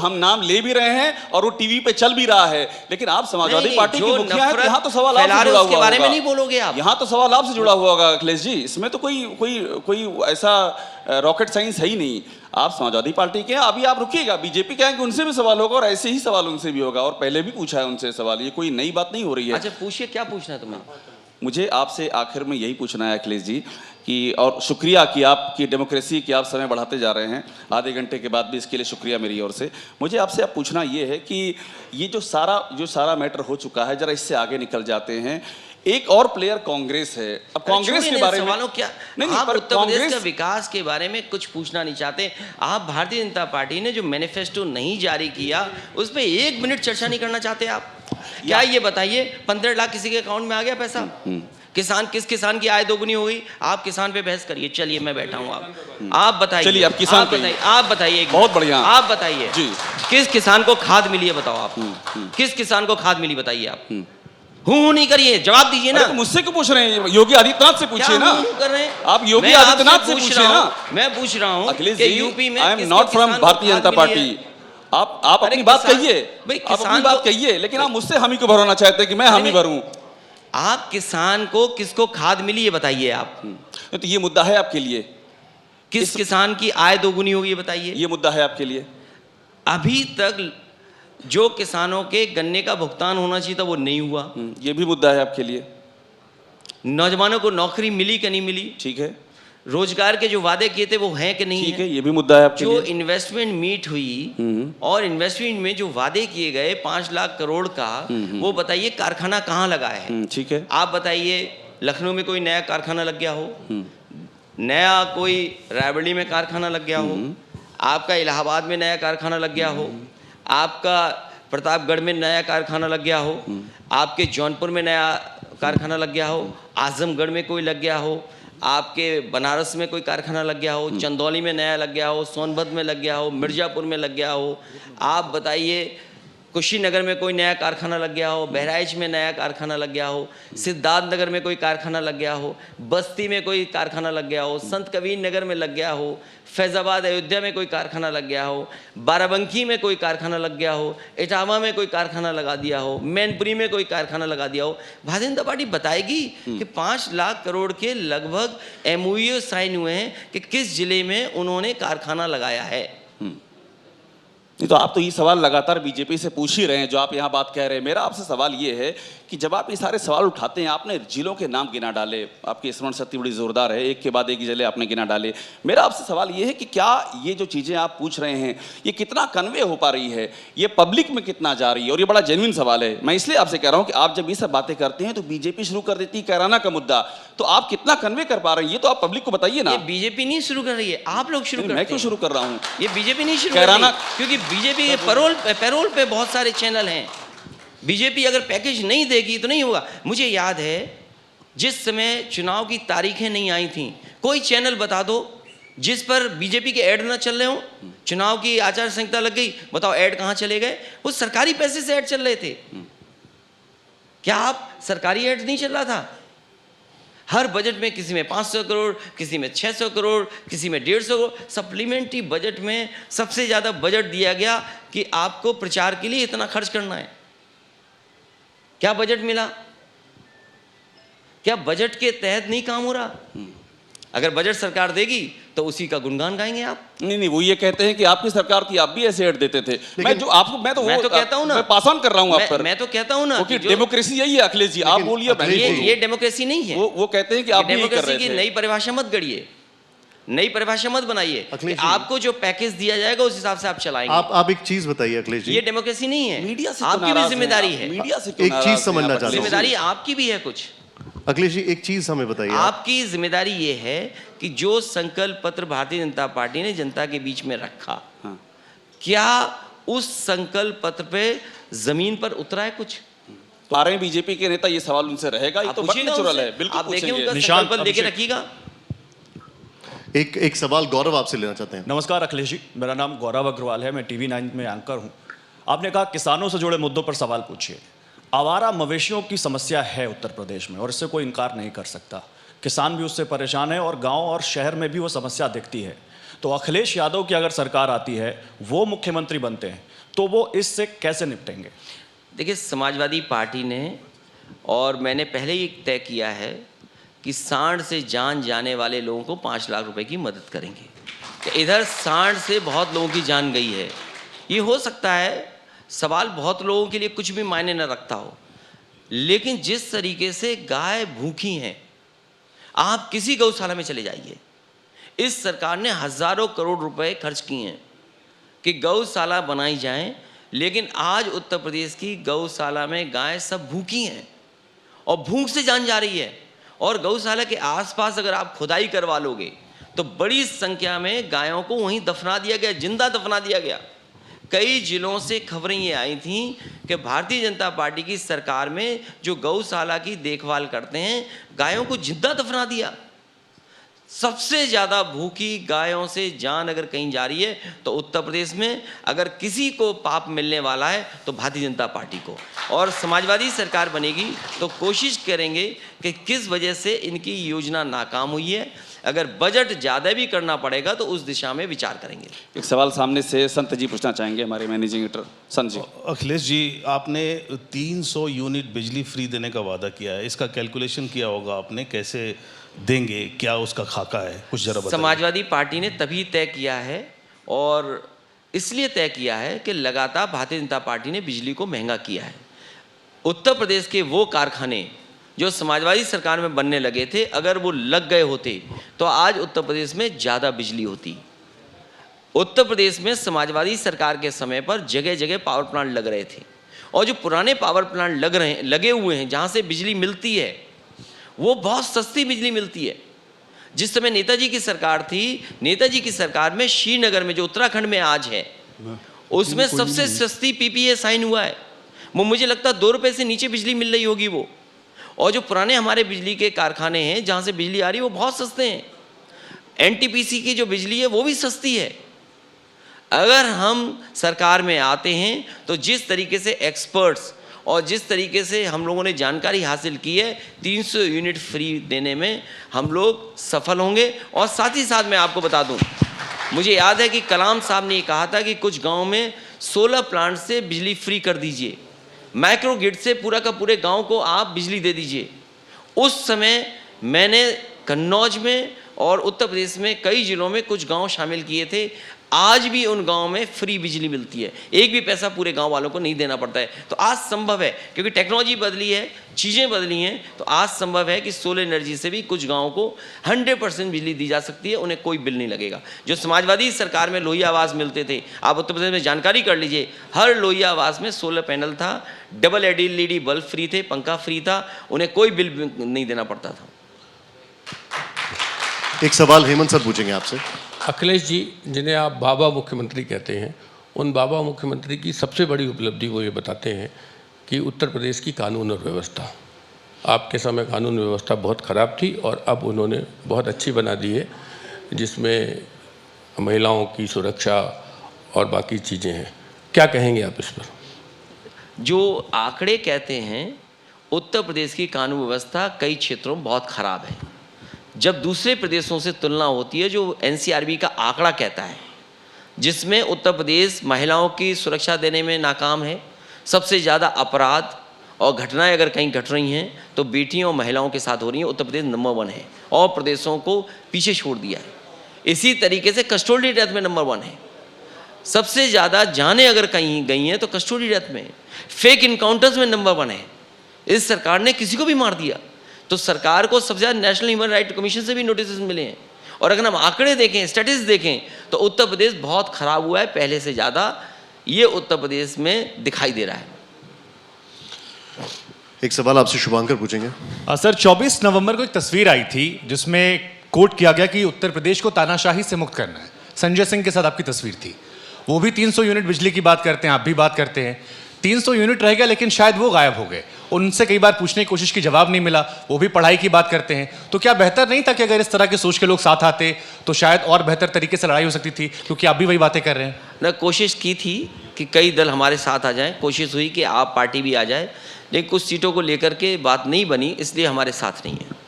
हम नाम ले भी रहे हैं और वो टीवी पे चल भी रहा है, लेकिन आप समाजवादी पार्टी के मुखिया हैं, यहाँ तो सवाल आपसे जुड़ा हुआ बारे में नहीं बोलोगे आप। यहाँ तो सवाल आपसे जुड़ा हुआ होगा अखिलेश जी, इसमें तो कोई ऐसा रॉकेट साइंस है ही नहीं। आप समाजवादी पार्टी के हैं, अभी आप रुकिएगा, बीजेपी के हैं कि उनसे भी सवाल होगा और ऐसे ही सवाल उनसे भी होगा, और पहले भी पूछा है उनसे सवाल, ये कोई नई बात नहीं हो रही है। अच्छा पूछिए, क्या पूछना है तुम्हें? मुझे आपसे आखिर में यही पूछना है अखिलेश जी कि, और शुक्रिया कि आपकी डेमोक्रेसी कि आप समय बढ़ाते जा रहे हैं, आधे घंटे के बाद भी इसके लिए शुक्रिया मेरी ओर से। मुझे आपसे अब पूछना ये है कि ये जो सारा मैटर हो चुका है, जरा इससे आगे निकल जाते हैं। एक और प्लेयर कांग्रेस है। अब कांग्रेस के बारे में क्या नहीं, आप उत्तर प्रदेश का विकास के बारे में कुछ पूछना नहीं चाहते? आप भारतीय जनता पार्टी ने जो मैनिफेस्टो नहीं जारी किया उस पर 1 मिनट चर्चा नहीं करना चाहते आप? क्या ये बताइए 15 लाख किसी के अकाउंट में आ गया पैसा? किस किसान की आय दोगुनी हो गई? आप किसान पे बहस करिए, चलिए मैं बैठा हूँ, आप बताइए। चलिए अब किसान आप बताइए, बहुत बढ़िया, आप बताइए जी, किस किसान को खाद मिली है बताओ आप? किस किसान को खाद मिली बताइए आप? हूं नहीं करिए, जवाब दीजिए ना। तो मुझसे क्यों पूछ रहे हैं? योगी आदित्यनाथ से पूछिए ना। कर रहे हैं आप योगी आदित्यनाथ से पूछिए ना। मैं पूछ रहा हूँ अखिलेश कि जी, यूपी में I am not from Bharatiya Janata party. आप अपनी बात कहिए, आप अपनी बात कहिए, लेकिन आप मुझसे हामी को भरना चाहते हैं कि मैं हामी भरूं। आप किसान को किसको खाद मिली ये बताइए आप। तो ये मुद्दा है आपके लिए? किस किसान की आय दोगुनी होगी ये बताइए? ये मुद्दा है आपके लिए? अभी तक जो किसानों के गन्ने का भुगतान होना चाहिए था वो नहीं हुआ, ये भी मुद्दा है आपके लिए? नौजवानों को नौकरी मिली कि नहीं मिली? ठीक है। रोजगार के जो वादे किए थे वो हैं कि नहीं? ठीक है, ये भी मुद्दा है आपके लिए? जो इन्वेस्टमेंट मीट हुई और इन्वेस्टमेंट में जो वादे किए गए 5 लाख करोड़ का, वो बताइए कारखाना कहाँ लगा है? ठीक है। आप बताइए लखनऊ में कोई नया कारखाना लग गया हो, नया कोई रायबरेली में कारखाना लग गया हो, आपका इलाहाबाद में नया कारखाना लग गया हो, आपका प्रतापगढ़ में नया कारखाना लग गया हो, आपके जौनपुर में नया कारखाना लग गया हो, आजमगढ़ में कोई लग गया हो, आपके बनारस में कोई कारखाना लग गया हो, चंदौली में नया लग गया हो, सोनभद्र में लग गया हो, मिर्जापुर में लग गया हो, आप बताइए कुशीनगर में कोई नया कारखाना लग गया हो, बहराइच में नया कारखाना लग गया हो, सिद्धार्थनगर में कोई कारखाना लग गया हो, बस्ती में कोई कारखाना लग गया हो, संत कबीर नगर में लग गया हो, फैज़ाबाद अयोध्या में कोई कारखाना लग गया हो, बाराबंकी में कोई कारखाना लग गया हो, इटावा में कोई कारखाना लगा दिया हो, मैनपुरी में कोई कारखाना लगा दिया हो। भारतीय जनता पार्टी बताएगी कि 5 लाख करोड़ के लगभग MOU साइन हुए हैं कि किस जिले में उन्होंने कारखाना लगाया है? नहीं तो आप तो ये सवाल लगातार बीजेपी से पूछ ही रहे हैं जो आप यहाँ बात कह रहे हैं। मेरा आपसे सवाल ये है कि जब आप ये सारे सवाल उठाते हैं, आपने जिलों के नाम गिना डाले, आपकी स्मरण शक्ति बड़ी जोरदार है, एक के बाद एक जिले आपने गिना डाले। मेरा आपसे सवाल ये है कि क्या ये जो चीज़ें आप पूछ रहे हैं ये कितना कन्वे हो पा रही है, ये पब्लिक में कितना जा रही है? और ये बड़ा जेन्युइन सवाल है। मैं इसलिए आपसे कह रहा हूँ कि आप जब ये सब बातें करते हैं तो बीजेपी शुरू कर देती है कैराना का मुद्दा, तो आप कितना कन्वे कर पा रहे हैं ये तो आप पब्लिक को बताइए ना। ये बीजेपी नहीं शुरू कर रही है, आप लोग शुरू कर रहे हैं। मैं क्यों शुरू कर रहा हूँ? ये बीजेपी नहीं शुरू कर रही है, क्योंकि बीजेपी के पैरोल पे बहुत सारे चैनल हैं। बीजेपी अगर पैकेज नहीं देगी तो नहीं होगा। मुझे याद है जिस समय चुनाव की तारीखें नहीं आई थी, कोई चैनल बता दो जिस पर बीजेपी के ऐड ना चल रहे हो। चुनाव की आचार संहिता लग गई, बताओ ऐड कहाँ चले गए? वो सरकारी पैसे से ऐड चल रहे थे। क्या आप सरकारी ऐड नहीं चल रहा था? हर बजट में किसी में 500 करोड़, किसी में 600 करोड़, किसी में 150 करोड़। सप्लीमेंट्री बजट में सबसे ज़्यादा बजट दिया गया कि आपको प्रचार के लिए इतना खर्च करना है। क्या बजट मिला? क्या बजट के तहत नहीं काम हो रहा? अगर बजट सरकार देगी तो उसी का गुणगान गाएंगे आप। नहीं, वो ये कहते हैं कि आपकी सरकार थी, आप भी ऐसे ऐड देते थे। मैं तो कहता हूं ना, मैं पास ऑन कर रहा हूं आप पर। मैं तो कहता हूं ना कि डेमोक्रेसी यही है अखिलेश जी, आप बोलिए। ये डेमोक्रेसी नहीं है। वो कहते हैं कि आप डेमोक्रेसी की नई परिभाषा मत गढ़िए, नई परिभाषा मत बनाइए। आपको जो पैकेज दिया जाएगा उस हिसाब से आप चलाएंगे। आप एक चीज बताइए अखिलेश जी, ये डेमोक्रेसी नहीं है। मीडिया से आपकी भी जिम्मेदारी है। मीडिया से एक चीज समझना चाहता हूं, जिम्मेदारी आपकी भी है कुछ। अखिलेश जी एक चीज हमें बताइए। आपकी जिम्मेदारी ये है कि जो संकल्प पत्र भारतीय जनता पार्टी ने जनता के बीच में रखा, क्या उस संकल्प पत्र पे जमीन पर उतरा है कुछ? तो आ रहे हैं बीजेपी के नेता, ये सवाल उनसे रहेगा। ये तो नेचुरल है, बिल्कुल आप देखिए उनका संकल्प लेके रखिएगा। एक सवाल गौरव आपसे लेना चाहते हैं। नमस्कार अखिलेश जी, मेरा नाम गौरव अग्रवाल है, मैं TV9 में एंकर हूँ। आपने कहा किसानों से जुड़े मुद्दों पर सवाल पूछिए। आवारा मवेशियों की समस्या है उत्तर प्रदेश में और इससे कोई इनकार नहीं कर सकता। किसान भी उससे परेशान है और गांव और शहर में भी वो समस्या दिखती है। तो अखिलेश यादव की अगर सरकार आती है, वो मुख्यमंत्री बनते हैं, तो वो इससे कैसे निपटेंगे? देखिए, समाजवादी पार्टी ने और मैंने पहले ही तय किया है कि सांड से जान जाने वाले लोगों को 5 लाख रुपए की मदद करेंगे। तो इधर सांड से बहुत लोगों की जान गई है। ये हो सकता है सवाल बहुत लोगों के लिए कुछ भी मायने न रखता हो, लेकिन जिस तरीके से गाय भूखी हैं, आप किसी गौशाला में चले जाइए, इस सरकार ने हज़ारों करोड़ रुपए खर्च किए हैं कि गौशाला बनाई जाएं, लेकिन आज उत्तर प्रदेश की गौशाला में गाय सब भूखी हैं और भूख से जान जा रही है। और गौशाला के आसपास अगर आप खुदाई करवा लोगे तो बड़ी संख्या में गायों को वहीं दफना दिया गया, जिंदा दफना दिया गया। कई जिलों से खबरें ये आई थीं कि भारतीय जनता पार्टी की सरकार में जो गौशाला की देखभाल करते हैं, गायों को जिंदा दफना दिया। सबसे ज़्यादा भूखी गायों से जान अगर कहीं जा रही है तो उत्तर प्रदेश में अगर किसी को पाप मिलने वाला है तो भारतीय जनता पार्टी को। और समाजवादी सरकार बनेगी तो कोशिश करेंगे कि किस वजह से इनकी योजना नाकाम हुई है। अगर बजट ज़्यादा भी करना पड़ेगा तो उस दिशा में विचार करेंगे। एक सवाल सामने से संत जी पूछना चाहेंगे, हमारे मैनेजिंग एडिटर संत जी। अखिलेश जी, आपने 300 यूनिट बिजली फ्री देने का वादा किया है, इसका कैलकुलेशन किया होगा आपने, कैसे देंगे, क्या उसका खाका है, कुछ जरा बताइए। समाजवादी पार्टी ने तभी तय किया है और इसलिए तय किया है कि लगातार भारतीय जनता पार्टी ने बिजली को महंगा किया है। उत्तर प्रदेश के वो कारखाने जो समाजवादी सरकार में बनने लगे थे, अगर वो लग गए होते तो आज उत्तर प्रदेश में ज़्यादा बिजली होती। उत्तर प्रदेश में समाजवादी सरकार के समय पर जगह जगह पावर प्लांट लग रहे थे, और जो पुराने पावर प्लांट लगे हुए हैं जहाँ से बिजली मिलती है वो बहुत सस्ती बिजली मिलती है। जिस समय नेताजी की सरकार थी, नेताजी की सरकार में श्रीनगर में जो उत्तराखंड में आज है, उसमें सबसे सस्ती पीपीए साइन हुआ है। वो मुझे लगता है 2 रुपये से नीचे बिजली मिल रही होगी वो। और जो पुराने हमारे बिजली के कारखाने हैं जहाँ से बिजली आ रही है वो बहुत सस्ते हैं। एनटीपीसी की जो बिजली है वो भी सस्ती है। अगर हम सरकार में आते हैं तो जिस तरीके से एक्सपर्ट्स और जिस तरीके से हम लोगों ने जानकारी हासिल की है, 300 यूनिट फ्री देने में हम लोग सफल होंगे। और साथ ही साथ मैं आपको बता दूं, मुझे याद है कि कलाम साहब ने कहा था कि कुछ गांव में सोलर प्लांट से बिजली फ्री कर दीजिए, माइक्रो ग्रिड से पूरा का पूरे गांव को आप बिजली दे दीजिए। उस समय मैंने कन्नौज में और उत्तर प्रदेश में कई जिलों में कुछ गांव शामिल किए थे। आज भी उन गांव में फ्री बिजली मिलती है, एक भी पैसा पूरे गांव वालों को नहीं देना पड़ता है। तो आज संभव है, क्योंकि टेक्नोलॉजी बदली है, चीज़ें बदली हैं, तो आज संभव है कि सोलर एनर्जी से भी कुछ गांवों को 100% बिजली दी जा सकती है, उन्हें कोई बिल नहीं लगेगा। जो समाजवादी सरकार में लोहिया आवास मिलते थे, आप उत्तर प्रदेश में जानकारी कर लीजिए, हर लोहिया आवास में सोलर पैनल था, डबल LED बल्ब फ्री थे, पंखा फ्री था, उन्हें कोई बिल नहीं देना पड़ता था। एक सवाल हेमंत सर पूछेंगे आपसे। अखिलेश जी, जिन्हें आप बाबा मुख्यमंत्री कहते हैं, उन बाबा मुख्यमंत्री की सबसे बड़ी उपलब्धि वो ये बताते हैं कि उत्तर प्रदेश की कानून और व्यवस्था, आपके समय कानून व्यवस्था बहुत ख़राब थी और अब उन्होंने बहुत अच्छी बना दी है, जिसमें महिलाओं की सुरक्षा और बाकी चीज़ें हैं। क्या कहेंगे आप इस पर? जो आंकड़े कहते हैं, उत्तर प्रदेश की कानून व्यवस्था कई क्षेत्रों में बहुत ख़राब है। जब दूसरे प्रदेशों से तुलना होती है, जो NCRB का आंकड़ा कहता है, जिसमें उत्तर प्रदेश महिलाओं की सुरक्षा देने में नाकाम है, सबसे ज़्यादा अपराध और घटनाएं अगर कहीं घट रही हैं तो बेटियों और महिलाओं के साथ हो रही हैं, उत्तर प्रदेश नंबर 1 है और प्रदेशों को पीछे छोड़ दिया है। इसी तरीके से कस्टोडी डेथ में नंबर 1 है। सबसे ज़्यादा जानें अगर कहीं गई हैं तो कस्टोडी डेथ में, फेक इनकाउंटर्स में नंबर 1 है। इस सरकार ने किसी को भी मार दिया। तो सरकार को सबसे ज़्यादा नेशनल ह्यूमन राइट कमीशन से भी नोटिस मिले हैं। और अगर हम आंकड़े देखें, स्टैटिस्टिक्स देखें, तो उत्तर प्रदेश बहुत ख़राब हुआ है पहले से ज़्यादा, ये उत्तर प्रदेश में दिखाई दे रहा है। एक सवाल आपसे शुभांकर पूछेंगे। सर, 24 नवंबर को एक तस्वीर आई थी जिसमें कोट किया गया कि उत्तर प्रदेश को तानाशाही से मुक्त करना है। संजय सिंह के साथ आपकी तस्वीर थी। वो भी 300 यूनिट बिजली की बात करते हैं, आप भी बात करते हैं। 300 यूनिट रह गया, लेकिन शायद वो गायब हो गए। उनसे कई बार पूछने की कोशिश की, जवाब नहीं मिला। वो भी पढ़ाई की बात करते हैं। तो क्या बेहतर नहीं था कि अगर इस तरह के सोच के लोग साथ आते तो शायद और बेहतर तरीके से लड़ाई हो सकती थी? क्योंकि आप भी वही बातें कर रहे हैं ना। कोशिश की थी कि कई दल हमारे साथ आ जाएं, कोशिश हुई कि आप पार्टी भी आ जाए, लेकिन कुछ सीटों को लेकर के बात नहीं बनी, इसलिए हमारे साथ नहीं है।